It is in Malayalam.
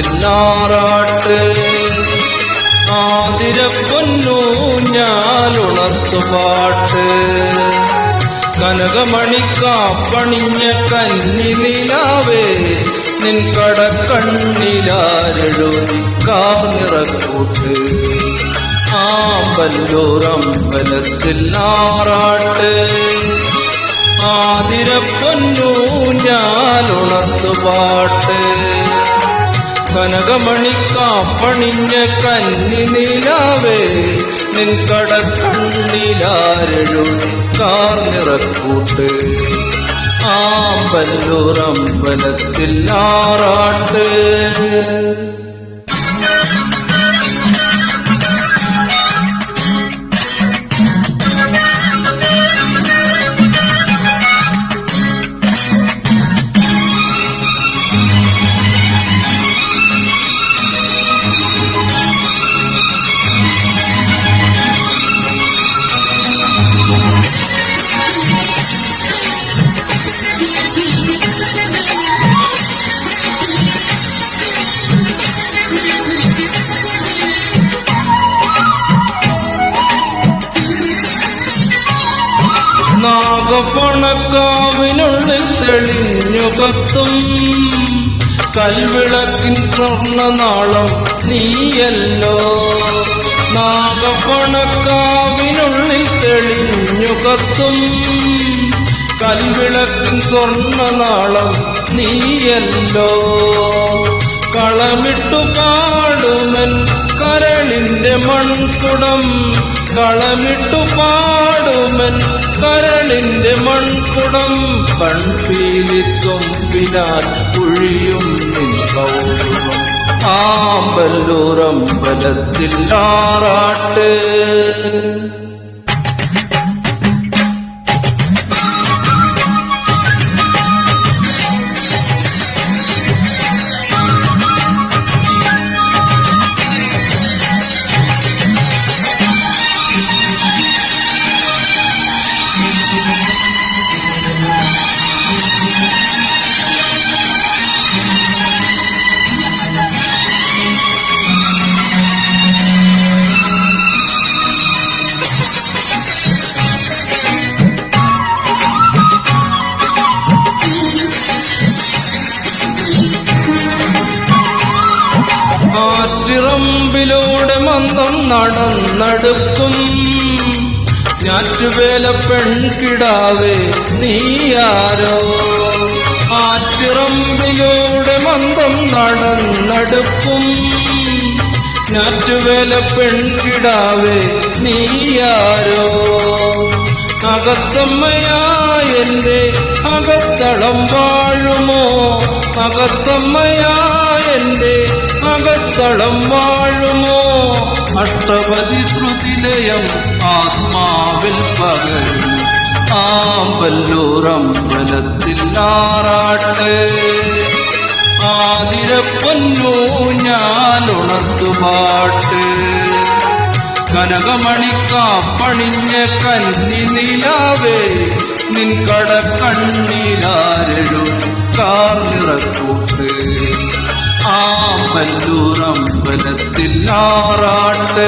ആറാട്ട് ആതിരപ്പൊന്നൂഞ്ഞാലുണർത്തുപാട്ട് കനകമണിക്കാപ്പണിഞ്ഞ കന്നി നിലാവേ നിൻ കടക്കണ്ണിലാരെഴുതിക്കാർനിറക്കൂട്ട് ആമ്പല്ലൂരമ്പലത്തിൽ ആറാട്ട് ആതിരപ്പൊന്നൂഞ്ഞാലുണർത്തുപാട്ട് കനകമണിക്കാപ്പണിഞ്ഞ കന്നി നിലാവേ നിൻ കടക്കണ്ണിലാരെഴുതിക്കാർനിറക്കൂട്ട് ആമ്പല്ലൂരമ്പലത്തിൽ ആറാട്ട് നാഗപ്പണക്കാവിനുള്ളിൽ തെളിഞ്ഞു കത്തും കൽവിളക്കിൻ സ്വർണ്ണനാളം നീയല്ലോ നാഗപ്പണക്കാവിനുള്ളിൽ തെളിഞ്ഞു കത്തും കൽവിളക്കിൻ സ്വർണ്ണനാളം നീയല്ലോ കളമിട്ടു പാടുമൻ കരളിന്റെ മൺകുടം കളമിട്ടു പാടുമൻ കരളിന്റെ മൺകുടം കൺപീലിത്തുമ്പിനാൽ കുഴിയും നിൻ കൗതുകം ആമ്പല്ലൂരമ്പലത്തിൽ ആറാട്ട് ആറ്റിറമ്പിലൂടെ മന്ദം നടന്നടുക്കും ഞാറ്റുവേല പെൺകിടാവേ നീയാരോ ആറ്റിറമ്പിലൂടെ മന്ദം നടന്നടുക്കും ഞാറ്റുവേല പെൺകിടാവേ നീയാരോ അകത്തമ്മയായെന്റെ അകത്തളം വാഴുമോ അകത്തമ്മയായെന്റെ അകത്തളം വാഴുമോ അഷ്ടപതി ശ്രുതിലയം ആത്മാവിൽ പകരും ആമ്പല്ലൂരമ്പലത്തിൽ ആറാട്ട് ആതിരപ്പൊന്നൂഞ്ഞാലുണർത്തുപാട്ട് കനകമണിക്കാപ്പണിഞ്ഞ കന്നി നിലാവേ നിൻ കടക്കണ്ണിലാരെഴുതിക്കാർനിറക്കൂട്ട് ആമ്പല്ലൂരമ്പലത്തിൽ ആറാട്ട്